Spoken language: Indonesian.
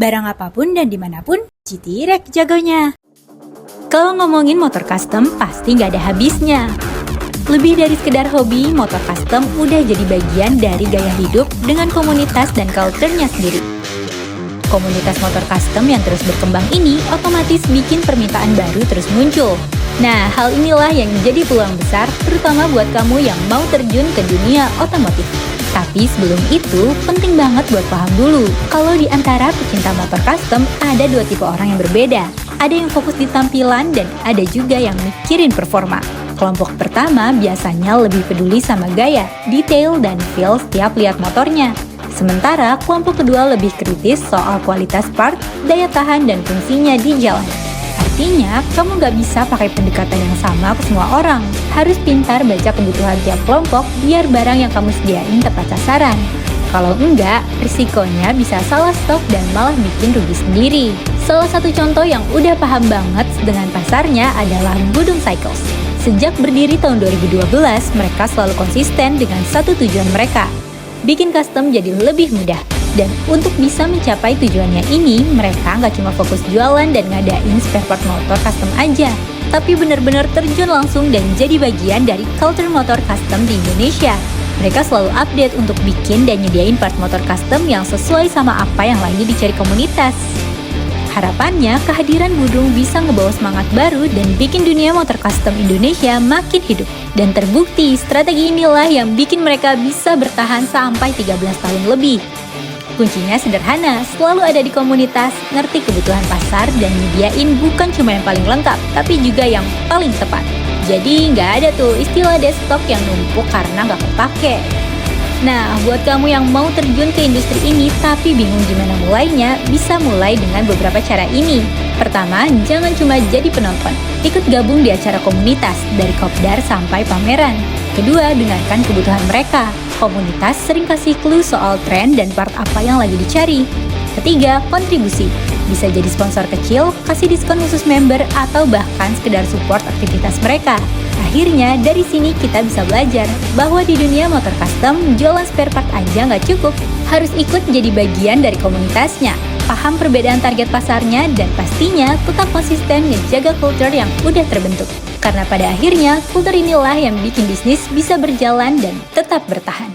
Barang apapun dan dimanapun, GT-Rek jagonya. Kalau ngomongin motor custom, pasti nggak ada habisnya. Lebih dari sekedar hobi, motor custom udah jadi bagian dari gaya hidup dengan komunitas dan culture-nya sendiri. Komunitas motor custom yang terus berkembang ini otomatis bikin permintaan baru terus muncul. Nah, hal inilah yang menjadi peluang besar, terutama buat kamu yang mau terjun ke dunia otomotif. Tapi sebelum itu, penting banget buat paham dulu, kalau di antara pecinta motor custom ada dua tipe orang yang berbeda. Ada yang fokus di tampilan dan ada juga yang mikirin performa. Kelompok pertama biasanya lebih peduli sama gaya, detail, dan feel setiap lihat motornya. Sementara kelompok kedua lebih kritis soal kualitas part, daya tahan, dan fungsinya di jalan. Artinya, kamu nggak bisa pakai pendekatan yang sama ke semua orang. Harus pintar baca kebutuhan tiap kelompok biar barang yang kamu sediain tepat sasaran. Kalau enggak, risikonya bisa salah stok dan malah bikin rugi sendiri. Salah satu contoh yang udah paham banget dengan pasarnya adalah Budung Cycles. Sejak berdiri tahun 2012, mereka selalu konsisten dengan satu tujuan mereka, bikin custom jadi lebih mudah. Dan untuk bisa mencapai tujuannya ini, mereka nggak cuma fokus jualan dan ngadain spare part motor custom aja, tapi benar-benar terjun langsung dan jadi bagian dari culture motor custom di Indonesia. Mereka selalu update untuk bikin dan nyediain part motor custom yang sesuai sama apa yang lagi dicari komunitas. Harapannya, kehadiran Budung bisa ngebawa semangat baru dan bikin dunia motor custom Indonesia makin hidup. Dan terbukti, strategi inilah yang bikin mereka bisa bertahan sampai 13 tahun lebih. Kuncinya sederhana, selalu ada di komunitas, ngerti kebutuhan pasar, dan nyediain bukan cuma yang paling lengkap, tapi juga yang paling tepat. Jadi nggak ada tuh istilah desktop yang numpuk karena nggak kepake. Nah, buat kamu yang mau terjun ke industri ini tapi bingung gimana mulainya, bisa mulai dengan beberapa cara ini. Pertama, jangan cuma jadi penonton. Ikut gabung di acara komunitas, dari kopdar sampai pameran. Kedua, dengarkan kebutuhan mereka. Komunitas sering kasih clue soal tren dan part apa yang lagi dicari. Ketiga, kontribusi. Bisa jadi sponsor kecil, kasih diskon khusus member, atau bahkan sekedar support aktivitas mereka. Akhirnya, dari sini kita bisa belajar bahwa di dunia motor custom, jualan spare part aja nggak cukup. Harus ikut jadi bagian dari komunitasnya, paham perbedaan target pasarnya, dan pastinya tetap konsisten menjaga culture yang udah terbentuk. Karena pada akhirnya, kultur inilah yang bikin bisnis bisa berjalan dan tetap bertahan.